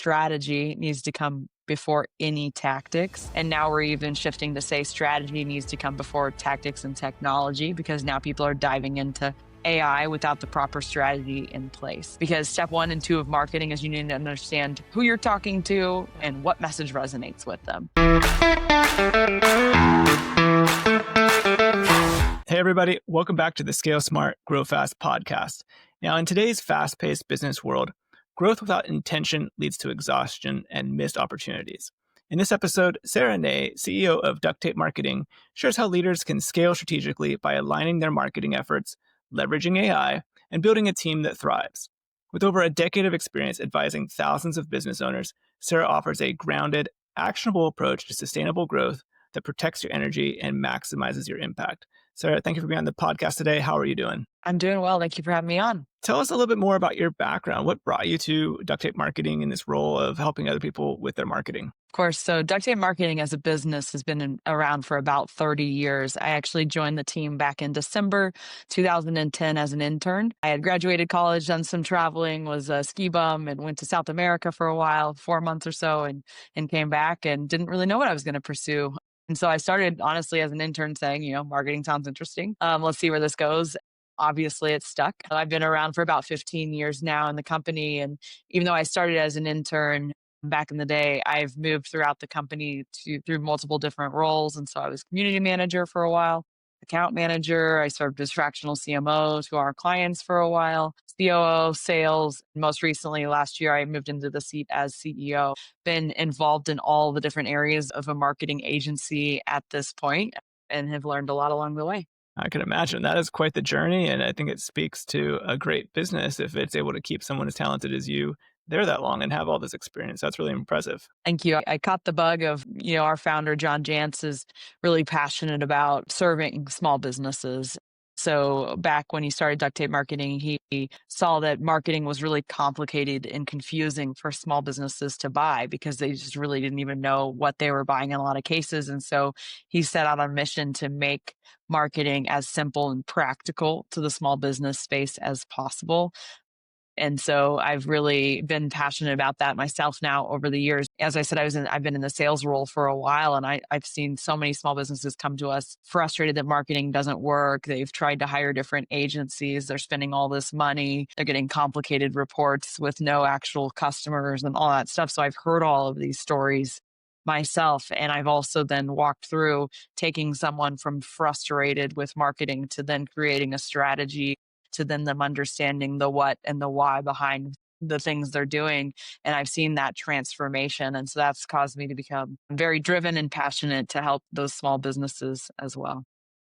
strategy needs to come before any tactics. And now we're even shifting to say strategy needs to come before tactics and technology, because now people are diving into AI without the proper strategy in place. Because step 1 and 2 of marketing is you need to understand who you're talking to and what message resonates with them. Hey, everybody. Welcome back to the Scale Smart, Grow Fast podcast. Now, in today's fast-paced business world, growth without intention leads to exhaustion and missed opportunities. In this episode, Sara Nay, CEO of Duct Tape Marketing, shares how leaders can scale strategically by aligning their marketing efforts, leveraging AI, and building a team that thrives. With over a decade of experience advising thousands of business owners, Sara offers a grounded, actionable approach to sustainable growth that protects your energy and maximizes your impact. Sara, thank you for being on the podcast today. How are you doing? I'm doing well. Thank you for having me on. Tell us a little bit more about your background. What brought you to Duct Tape Marketing in this role of helping other people with their marketing? Of course. So Duct Tape Marketing as a business has been around for about 30 years. I actually joined the team back in December 2010 as an intern. I had graduated college, done some traveling, was a ski bum, and went to South America for a while, 4 months or so, and came back and didn't really know what I was going to pursue. And so I started, honestly, as an intern saying, marketing sounds interesting. Let's see where this goes. Obviously, it's stuck. I've been around for about 15 years now in the company. And even though I started as an intern back in the day, I've moved throughout the company through multiple different roles. And so I was community manager for a while, account manager. I served as fractional CMO to our clients for a while, COO, sales. Most recently, last year, I moved into the seat as CEO. Been involved in all the different areas of a marketing agency at this point and have learned a lot along the way. I can imagine that is quite the journey. And I think it speaks to a great business if it's able to keep someone as talented as you there that long and have all this experience. That's really impressive. Thank you. I caught the bug of, our founder, John Jantz, is really passionate about serving small businesses. So back when he started Duct Tape Marketing, he saw that marketing was really complicated and confusing for small businesses to buy because they just really didn't even know what they were buying in a lot of cases. And so he set out on a mission to make marketing as simple and practical to the small business space as possible. And so I've really been passionate about that myself now over the years. As I said, I've been in the sales role for a while, and I've seen so many small businesses come to us frustrated that marketing doesn't work. They've tried to hire different agencies. They're spending all this money. They're getting complicated reports with no actual customers and all that stuff. So I've heard all of these stories myself. And I've also then walked through taking someone from frustrated with marketing to then creating a strategy to then them understanding the what and the why behind the things they're doing. And I've seen that transformation. And so that's caused me to become very driven and passionate to help those small businesses as well.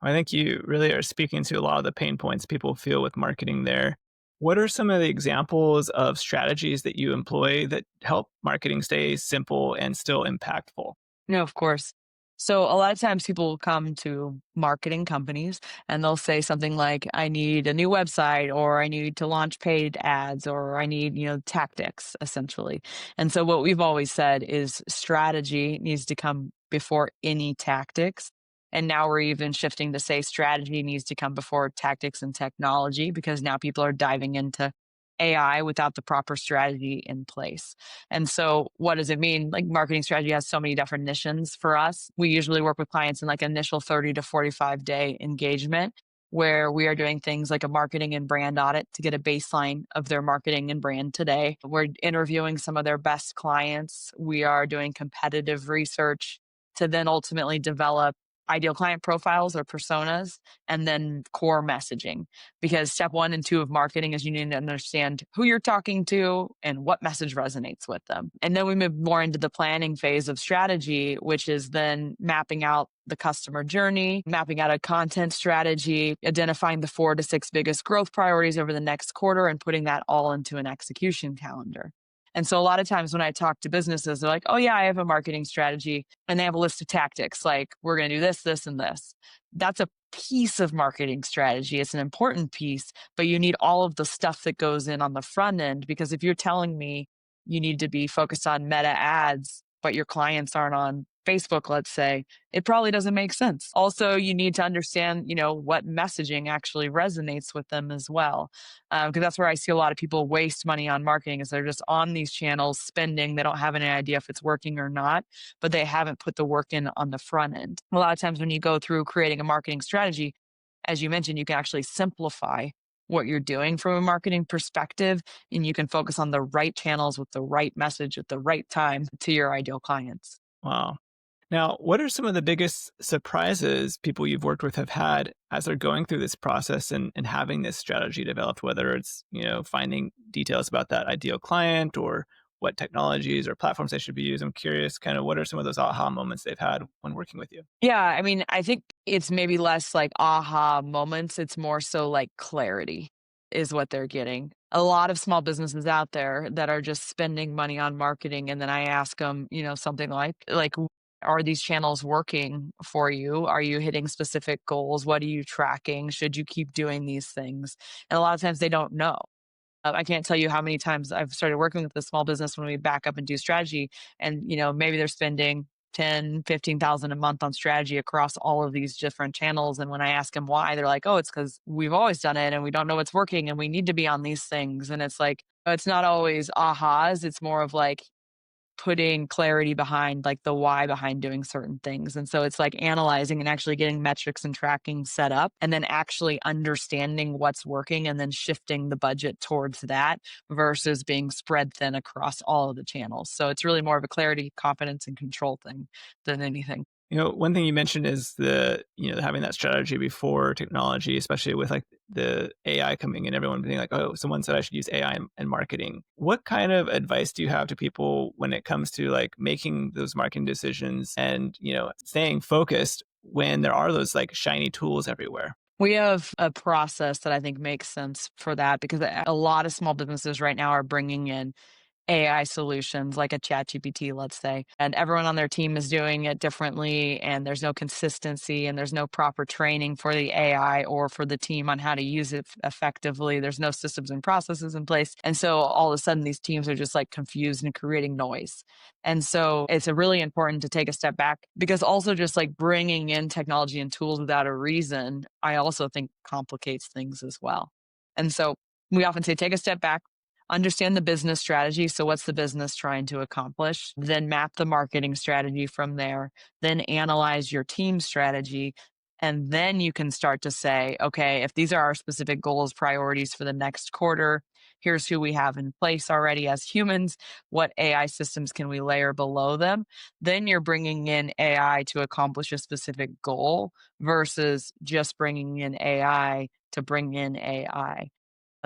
I think you really are speaking to a lot of the pain points people feel with marketing there. What are some of the examples of strategies that you employ that help marketing stay simple and still impactful? No, of course. So a lot of times people will come to marketing companies and they'll say something like, I need a new website, or I need to launch paid ads, or I need, tactics, essentially. And so what we've always said is strategy needs to come before any tactics. And now we're even shifting to say strategy needs to come before tactics and technology, because now people are diving into AI without the proper strategy in place. And so what does it mean? Like, marketing strategy has so many definitions for us. We usually work with clients in like initial 30 to 45 day engagement, where we are doing things like a marketing and brand audit to get a baseline of their marketing and brand today. We're interviewing some of their best clients. We are doing competitive research to then ultimately develop ideal client profiles or personas, and then core messaging. Because step 1 and 2 of marketing is you need to understand who you're talking to and what message resonates with them. And then we move more into the planning phase of strategy, which is then mapping out the customer journey, mapping out a content strategy, identifying the 4 to 6 biggest growth priorities over the next quarter, and putting that all into an execution calendar. And so a lot of times when I talk to businesses, they're like, oh yeah, I have a marketing strategy. And they have a list of tactics, like, we're going to do this, this, and this. That's a piece of marketing strategy. It's an important piece, but you need all of the stuff that goes in on the front end. Because if you're telling me you need to be focused on meta ads, but your clients aren't on Facebook, let's say, it probably doesn't make sense. Also, you need to understand, what messaging actually resonates with them as well. Because that's where I see a lot of people waste money on marketing is they're just on these channels spending. They don't have any idea if it's working or not, but they haven't put the work in on the front end. A lot of times when you go through creating a marketing strategy, as you mentioned, you can actually simplify what you're doing from a marketing perspective, and you can focus on the right channels with the right message at the right time to your ideal clients. Wow. Now, what are some of the biggest surprises people you've worked with have had as they're going through this process and having this strategy developed, whether it's, finding details about that ideal client or what technologies or platforms they should be using? I'm curious, kind of what are some of those aha moments they've had when working with you? Yeah, I mean, I think it's maybe less like aha moments, it's more so like clarity is what they're getting. A lot of small businesses out there that are just spending money on marketing, and then I ask them, something are these channels working for you? Are you hitting specific goals? What are you tracking? Should you keep doing these things? And a lot of times they don't know. I can't tell you how many times I've started working with a small business when we back up and do strategy and, maybe they're spending 10, 15,000 a month on strategy across all of these different channels. And when I ask them why, they're like, oh, it's because we've always done it and we don't know what's working and we need to be on these things. And it's like, it's not always ahas. It's more of like, putting clarity behind like the why behind doing certain things. And so it's like analyzing and actually getting metrics and tracking set up and then actually understanding what's working and then shifting the budget towards that versus being spread thin across all of the channels. So it's really more of a clarity, confidence, and control thing than anything. One thing you mentioned is having that strategy before technology, especially with like the AI coming in, everyone being like, oh, someone said I should use AI in marketing. What kind of advice do you have to people when it comes to like making those marketing decisions and, staying focused when there are those like shiny tools everywhere? We have a process that I think makes sense for that because a lot of small businesses right now are bringing in AI solutions like a ChatGPT, let's say, and everyone on their team is doing it differently, and there's no consistency and there's no proper training for the AI or for the team on how to use it effectively. There's no systems and processes in place. And so all of a sudden, these teams are just like confused and creating noise. And so it's a really important to take a step back because also just like bringing in technology and tools without a reason, I also think complicates things as well. And so we often say take a step back, understand the business strategy. So, what's the business trying to accomplish? Then map the marketing strategy from there. Then analyze your team strategy. And then you can start to say, okay, if these are our specific goals, priorities for the next quarter, here's who we have in place already as humans. What AI systems can we layer below them? Then you're bringing in AI to accomplish a specific goal versus just bringing in AI to bring in AI.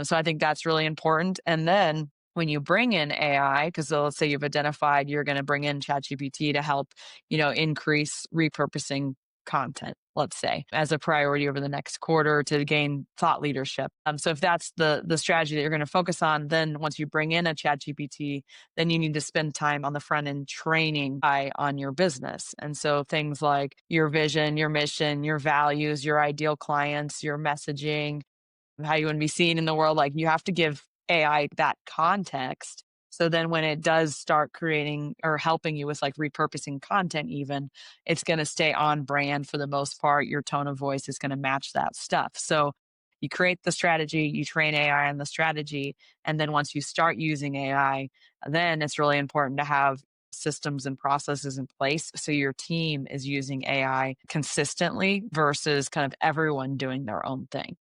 So I think that's really important. And then when you bring in AI, because let's say you've identified you're going to bring in ChatGPT to help, increase repurposing content, let's say, as a priority over the next quarter to gain thought leadership. So if that's the strategy that you're going to focus on, then once you bring in a ChatGPT, then you need to spend time on the front end training on your business. And so things like your vision, your mission, your values, your ideal clients, your messaging, how you want to be seen in the world. Like you have to give AI that context. So then when it does start creating or helping you with like repurposing content, even it's going to stay on brand for the most part. Your tone of voice is going to match that stuff. So you create the strategy, you train AI on the strategy. And then once you start using AI, then it's really important to have systems and processes in place so your team is using AI consistently versus kind of everyone doing their own thing.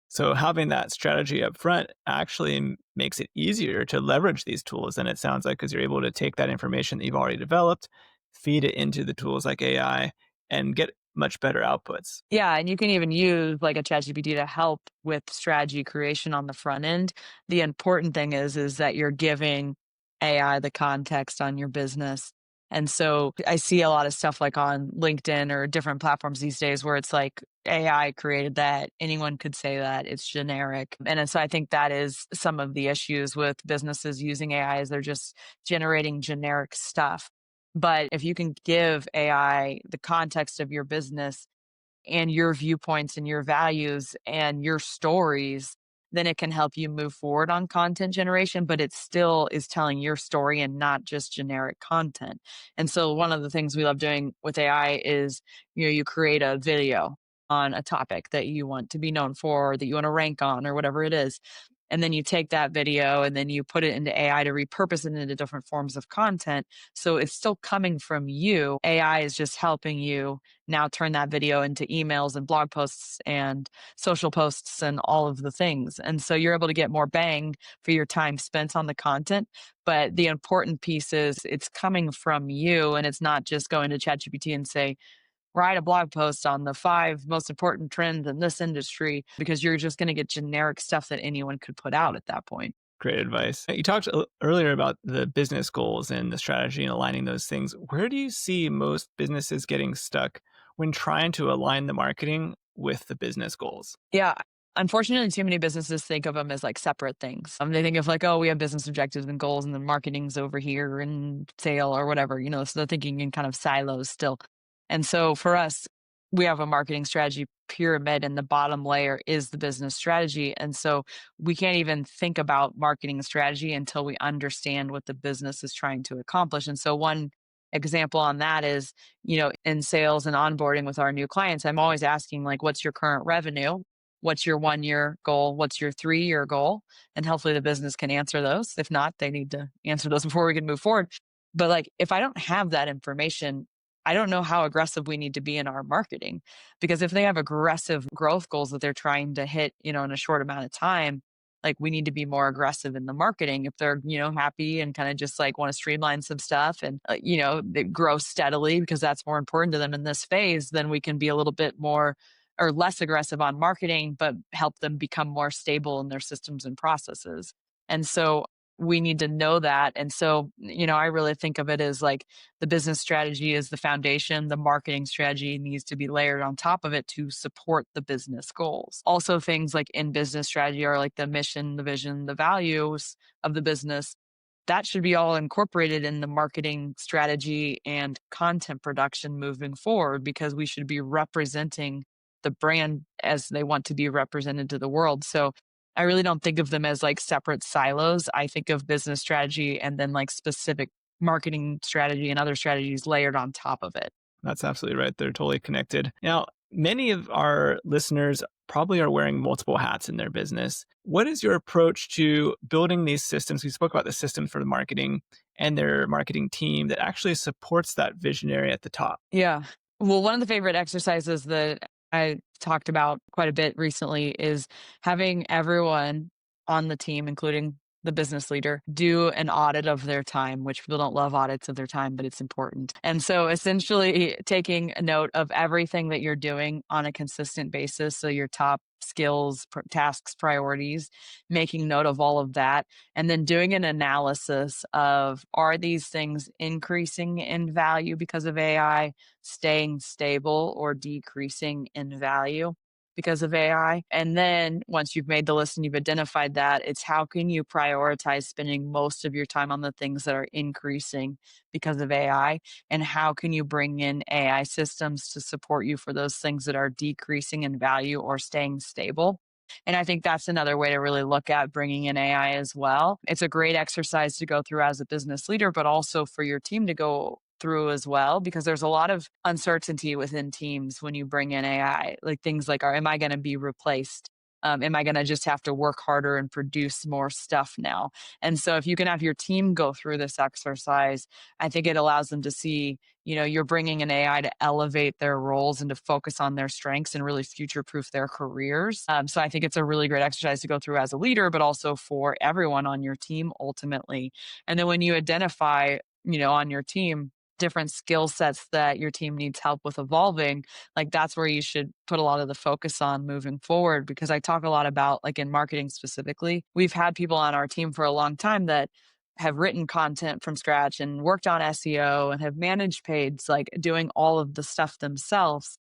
So having that strategy up front actually makes it easier to leverage these tools than it sounds like because you're able to take that information that you've already developed, feed it into the tools like AI, and get much better outputs. Yeah, and you can even use like a ChatGPT to help with strategy creation on the front end. The important thing is that you're giving AI the context on your business. And so I see a lot of stuff like on LinkedIn or different platforms these days where it's like AI created that, anyone could say that, it's generic. And so I think that is some of the issues with businesses using AI is they're just generating generic stuff. But if you can give AI the context of your business and your viewpoints and your values and your stories, then it can help you move forward on content generation, but it still is telling your story and not just generic content. And so one of the things we love doing with AI is, you create a video on a topic that you want to be known for, or that you want to rank on, or whatever it is. And then you take that video and then you put it into AI to repurpose it into different forms of content. So it's still coming from you. AI is just helping you now turn that video into emails and blog posts and social posts and all of the things. And so you're able to get more bang for your time spent on the content. But the important piece is it's coming from you, and it's not just going to ChatGPT and say, write a blog post on the 5 most important trends in this industry, because you're just going to get generic stuff that anyone could put out at that point. Great advice. You talked earlier about the business goals and the strategy and aligning those things. Where do you see most businesses getting stuck when trying to align the marketing with the business goals? Yeah. Unfortunately, too many businesses think of them as like separate things. They think of like, oh, we have business objectives and goals, and then marketing's over here and sale or whatever, so they're thinking in kind of silos still. And so for us, we have a marketing strategy pyramid, and the bottom layer is the business strategy. And so we can't even think about marketing strategy until we understand what the business is trying to accomplish. And so one example on that is, in sales and onboarding with our new clients, I'm always asking, like, what's your current revenue? What's your 1-year goal? What's your 3-year goal? And hopefully the business can answer those. If not, they need to answer those before we can move forward. But like, if I don't have that information, I don't know how aggressive we need to be in our marketing. Because if they have aggressive growth goals that they're trying to hit, in a short amount of time, like, we need to be more aggressive in the marketing. If they're, happy and kind of just like want to streamline some stuff and, they grow steadily because that's more important to them in this phase, then we can be a little bit more or less aggressive on marketing, but help them become more stable in their systems and processes. And so we need to know that. And so, I really think of it as like the business strategy is the foundation. The marketing strategy needs to be layered on top of it to support the business goals. Also, things like in business strategy are like the mission, the vision, the values of the business. That should be all incorporated in the marketing strategy and content production moving forward, because we should be representing the brand as they want to be represented to the world. So I really don't think of them as like separate silos. I think of business strategy and then like specific marketing strategy and other strategies layered on top of it. That's absolutely right. They're totally connected. Now, many of our listeners probably are wearing multiple hats in their business. What is your approach to building these systems? We spoke about the systems for the marketing and their marketing team that actually supports that visionary at the top. Yeah. Well, one of the favorite exercises that I talked about quite a bit recently is having everyone on the team, including the business leader, do an audit of their time, which people don't love audits of their time, but it's important. And so essentially taking a note of everything that you're doing on a consistent basis. So your top skills, tasks, priorities, making note of all of that, and then doing an analysis of, are these things increasing in value because of AI, staying stable, or decreasing in value because of AI? And then once you've made the list and you've identified that, it's how can you prioritize spending most of your time on the things that are increasing because of AI? And how can you bring in AI systems to support you for those things that are decreasing in value or staying stable? And I think that's another way to really look at bringing in AI as well. It's a great exercise to go through as a business leader, but also for your team to go through as well, because there's a lot of uncertainty within teams when you bring in AI, like things like, am I going to be replaced? Am I going to just have to work harder and produce more stuff now? And so if you can have your team go through this exercise, I think it allows them to see, you're bringing an AI to elevate their roles and to focus on their strengths and really future proof their careers. So I think it's a really great exercise to go through as a leader, but also for everyone on your team ultimately. And then when you identify, on your team, different skill sets that your team needs help with evolving, like that's where you should put a lot of the focus on moving forward. Because I talk a lot about, like in marketing specifically, we've had people on our team for a long time that have written content from scratch and worked on SEO and have managed page, like doing all of the stuff themselves.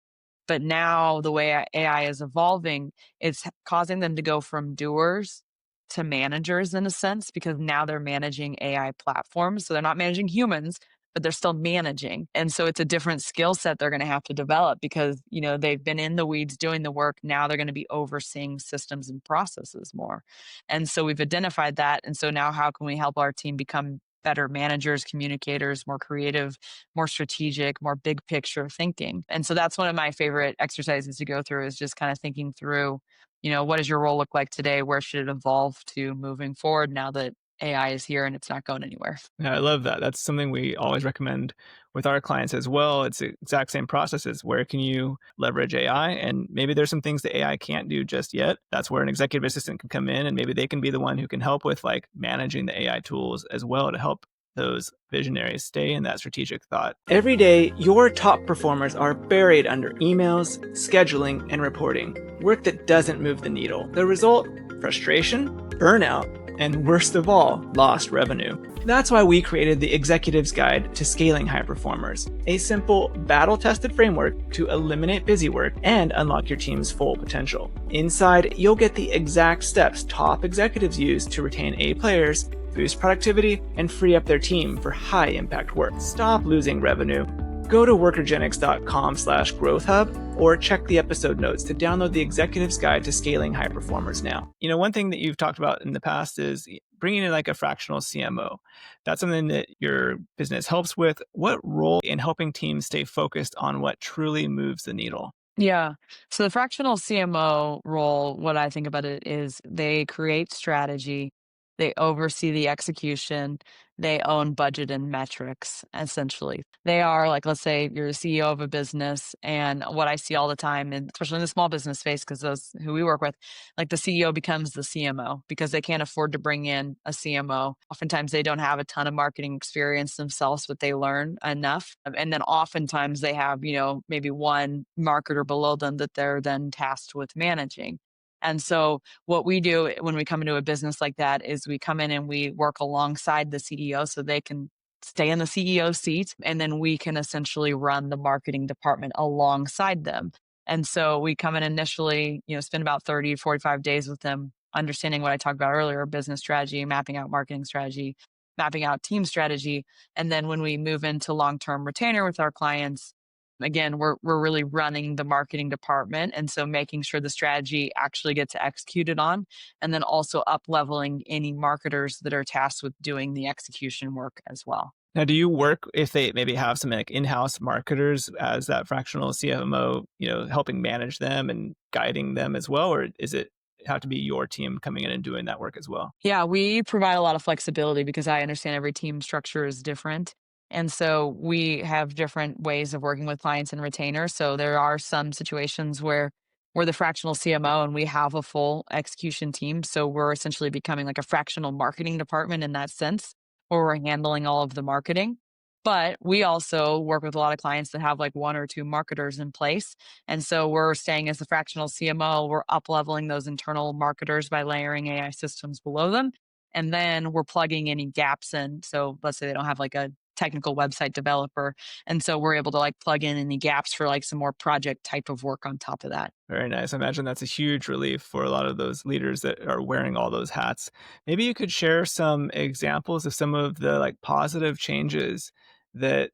But now the way AI is evolving, it's causing them to go from doers to managers in a sense, because now they're managing AI platforms. So they're not managing humans, but they're still managing. And so it's a different skill set they're going to have to develop because, they've been in the weeds doing the work. Now they're going to be overseeing systems and processes more. And so we've identified that. And so now how can we help our team become better managers, communicators, more creative, more strategic, more big picture thinking? And so that's one of my favorite exercises to go through is just kind of thinking through, what does your role look like today? Where should it evolve to moving forward now that AI is here and it's not going anywhere? Yeah, I love that. That's something we always recommend with our clients as well. It's the exact same processes. Where can you leverage AI? And maybe there's some things that AI can't do just yet. That's where an executive assistant can come in and maybe they can be the one who can help with like managing the AI tools as well to help those visionaries stay in that strategic thought. Every day, your top performers are buried under emails, scheduling, and reporting. Work that doesn't move the needle. The result? Frustration, burnout, and worst of all, lost revenue. That's why we created the Executive's Guide to Scaling High Performers, a simple, battle-tested framework to eliminate busy work and unlock your team's full potential. Inside, you'll get the exact steps top executives use to retain A players, boost productivity, and free up their team for high-impact work. Stop losing revenue. Go to workergenics.com/growthhub or check the episode notes to download the Executive's Guide to Scaling High Performers now. One thing that you've talked about in the past is bringing in like a fractional CMO. That's something that your business helps with. What role in helping teams stay focused on what truly moves the needle? Yeah. So the fractional CMO role, what I think about it is they create strategy, they oversee the execution, they own budget and metrics, essentially. They are like, let's say you're the CEO of a business, and what I see all the time, and especially in the small business space, because those who we work with, like the CEO becomes the CMO because they can't afford to bring in a CMO. Oftentimes they don't have a ton of marketing experience themselves, but they learn enough. And then oftentimes they have, maybe one marketer below them that they're then tasked with managing. And so what we do when we come into a business like that is we come in and we work alongside the CEO so they can stay in the CEO seat and then we can essentially run the marketing department alongside them. And so we come in initially, spend about 30, 45 days with them, understanding what I talked about earlier, business strategy, mapping out marketing strategy, mapping out team strategy. And then when we move into long-term retainer with our clients, again, we're really running the marketing department. And so making sure the strategy actually gets executed on, and then also up leveling any marketers that are tasked with doing the execution work as well. Now, do you work if they maybe have some like in-house marketers as that fractional CMO, helping manage them and guiding them as well? Or is it have to be your team coming in and doing that work as well? Yeah, we provide a lot of flexibility because I understand every team structure is different. And so we have different ways of working with clients and retainers. So there are some situations where we're the fractional CMO and we have a full execution team. So we're essentially becoming like a fractional marketing department in that sense, where we're handling all of the marketing. But we also work with a lot of clients that have like one or two marketers in place. And so we're staying as the fractional CMO, we're up leveling those internal marketers by layering AI systems below them. And then we're plugging any gaps in. So let's say they don't have like a technical website developer. And so we're able to like plug in any gaps for like some more project type of work on top of that. Very nice. I imagine that's a huge relief for a lot of those leaders that are wearing all those hats. Maybe you could share some examples of some of the like positive changes that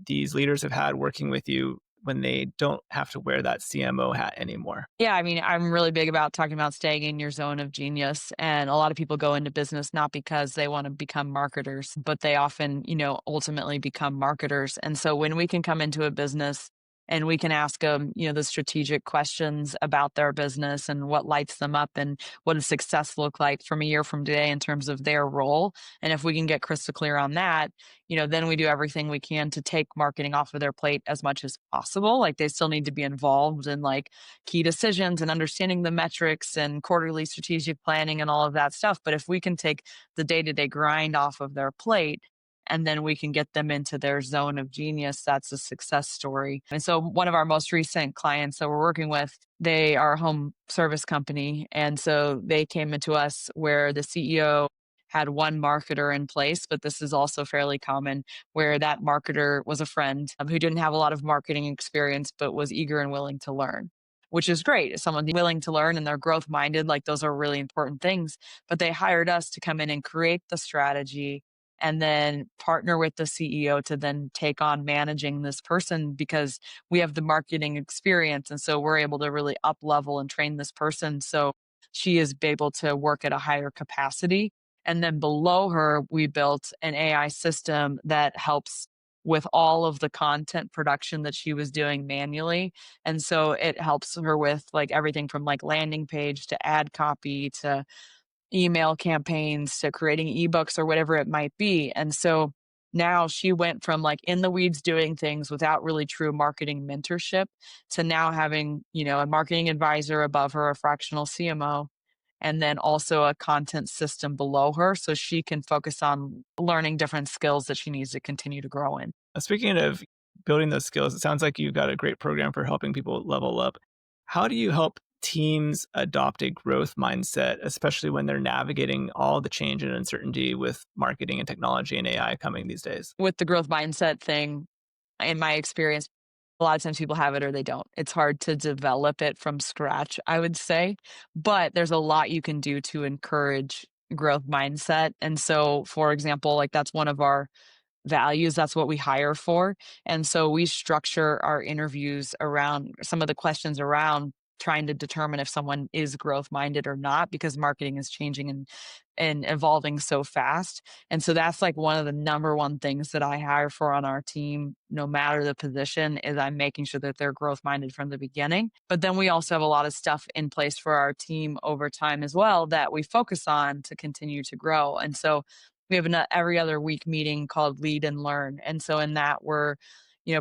these leaders have had working with you when they don't have to wear that CMO hat anymore. Yeah, I mean, I'm really big about talking about staying in your zone of genius. And a lot of people go into business not because they want to become marketers, but they often, ultimately become marketers. And so when we can come into a business and we can ask them, the strategic questions about their business and what lights them up and what does success look like from a year from today in terms of their role. And if we can get crystal clear on that, then we do everything we can to take marketing off of their plate as much as possible. Like they still need to be involved in like key decisions and understanding the metrics and quarterly strategic planning and all of that stuff. But if we can take the day-to-day grind off of their plate and then we can get them into their zone of genius, that's a success story. And so one of our most recent clients that we're working with, they are a home service company. And so they came into us where the CEO had one marketer in place, but this is also fairly common where that marketer was a friend who didn't have a lot of marketing experience, but was eager and willing to learn, which is great. If someone's willing to learn and they're growth minded, like those are really important things. But they hired us to come in and create the strategy, and then partner with the CEO to then take on managing this person because we have the marketing experience. And so we're able to really up level and train this person. So she is able to work at a higher capacity. And then below her, we built an AI system that helps with all of the content production that she was doing manually. And so it helps her with like everything from like landing page to ad copy to email campaigns to creating ebooks or whatever it might be. And so now she went from like in the weeds doing things without really true marketing mentorship to now having, a marketing advisor above her, a fractional CMO, and then also a content system below her so she can focus on learning different skills that she needs to continue to grow in. Speaking of building those skills, it sounds like you've got a great program for helping people level up. How do you help teams adopt a growth mindset, especially when they're navigating all the change and uncertainty with marketing and technology and AI coming these days? With the growth mindset thing, in my experience, a lot of times people have it or they don't. It's hard to develop it from scratch, I would say, but there's a lot you can do to encourage growth mindset. And so, for example, like that's one of our values. That's what we hire for. And so we structure our interviews around some of the questions around trying to determine if someone is growth minded or not because marketing is changing and evolving so fast. And so that's like one of the number one things that I hire for on our team, no matter the position, is I'm making sure that they're growth minded from the beginning. But then we also have a lot of stuff in place for our team over time as well that we focus on to continue to grow. And so we have an every other week meeting called Lead and Learn. And so in that, we're,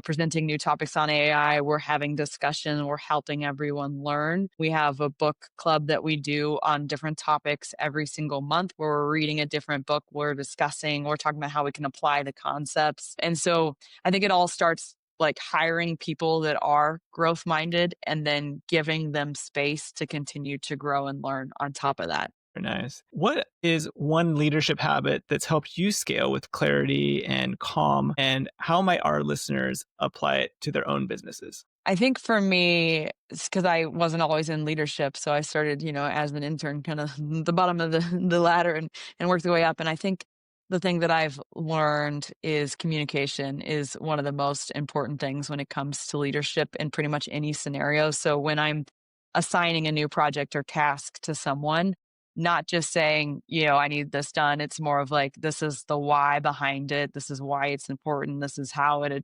presenting new topics on AI. We're having discussion. We're helping everyone learn. We have a book club that we do on different topics every single month where we're reading a different book. We're discussing, we're talking about how we can apply the concepts. And so I think it all starts like hiring people that are growth minded and then giving them space to continue to grow and learn on top of that. Very nice. What is one leadership habit that's helped you scale with clarity and calm? And how might our listeners apply it to their own businesses? I think for me, it's because I wasn't always in leadership. So I started, as an intern, kind of the bottom of the ladder and worked the way up. And I think the thing that I've learned is communication is one of the most important things when it comes to leadership in pretty much any scenario. So when I'm assigning a new project or task to someone, not just saying, I need this done. It's more of like, this is the why behind it. This is why it's important. This is how it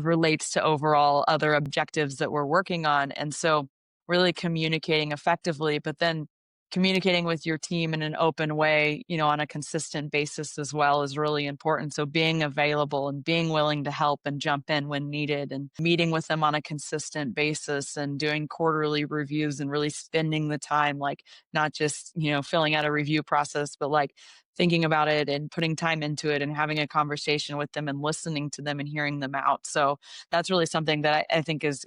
relates to overall other objectives that we're working on. And so, really communicating effectively, but then communicating with your team in an open way, on a consistent basis as well is really important. So, being available and being willing to help and jump in when needed and meeting with them on a consistent basis and doing quarterly reviews and really spending the time, like not just, filling out a review process, but like thinking about it and putting time into it and having a conversation with them and listening to them and hearing them out. So that's really something that I think has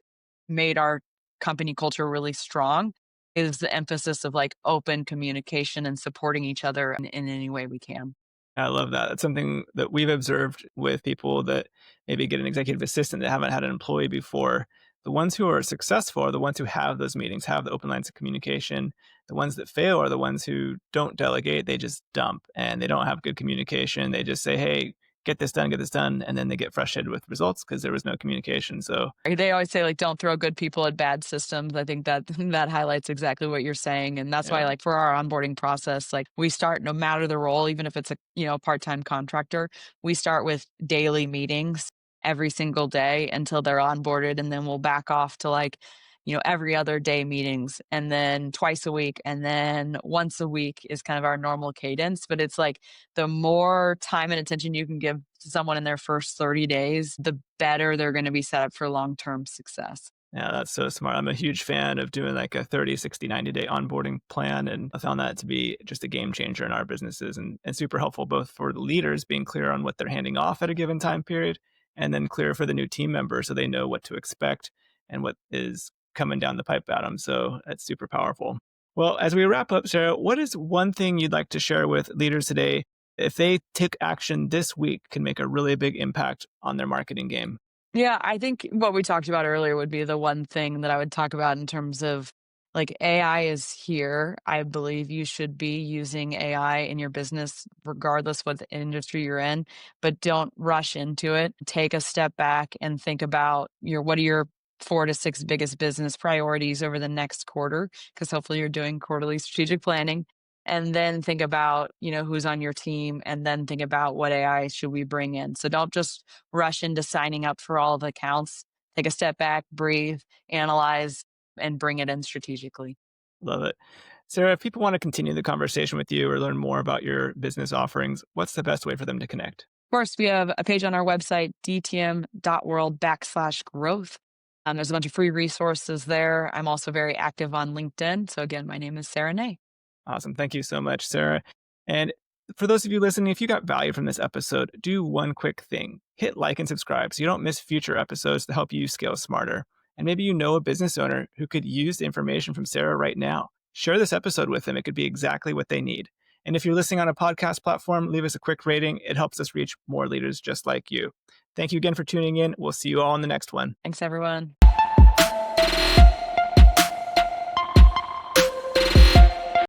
made our company culture really strong is the emphasis of like open communication and supporting each other in any way we can. I love that. It's something that we've observed with people that maybe get an executive assistant that haven't had an employee before. The ones who are successful are the ones who have those meetings, have the open lines of communication. The ones that fail are the ones who don't delegate, they just dump and they don't have good communication. They just say, hey, get this done, get this done. And then they get frustrated with results because there was no communication. So, They always say like don't throw good people at bad systems. I think that that highlights exactly what you're saying. And that's why yeah. like for our onboarding process, like we start no matter the role, even if it's a, part-time contractor, we start with daily meetings every single day until they're onboarded and then we'll back off to like every other day meetings and then twice a week and then once a week is kind of our normal cadence. But it's like the more time and attention you can give to someone in their first 30 days, the better they're going to be set up for long-term success. Yeah, that's so smart. I'm a huge fan of doing like a 30, 60, 90-day onboarding plan. And I found that to be just a game changer in our businesses and super helpful both for the leaders being clear on what they're handing off at a given time period and then clear for the new team member so they know what to expect and what is coming down the pipe at them. So that's super powerful. Well, as we wrap up, Sarah, what is one thing you'd like to share with leaders today if they take action this week can make a really big impact on their marketing game? Yeah, I think what we talked about earlier would be the one thing that I would talk about in terms of Like, AI is here. I believe you should be using AI in your business regardless what the industry you're in, but don't rush into it. Take a step back and think about what are your 4 to 6 biggest business priorities over the next quarter, because hopefully you're doing quarterly strategic planning, and then think about, who's on your team, and then think about what AI should we bring in. So don't just rush into signing up for all the accounts. Take a step back, breathe, analyze, and bring it in strategically. Love it. Sarah, if people want to continue the conversation with you or learn more about your business offerings, what's the best way for them to connect? Of course, we have a page on our website, dtm.world/growth. There's a bunch of free resources there. I'm also very active on LinkedIn. So again, my name is Sara Nay. Awesome. Thank you so much, Sarah. And for those of you listening, if you got value from this episode, do one quick thing. Hit like and subscribe so you don't miss future episodes to help you scale smarter. And maybe you know a business owner who could use the information from Sarah right now. Share this episode with them. It could be exactly what they need. And if you're listening on a podcast platform, leave us a quick rating. It helps us reach more leaders just like you. Thank you again for tuning in. We'll see you all in the next one. Thanks, everyone.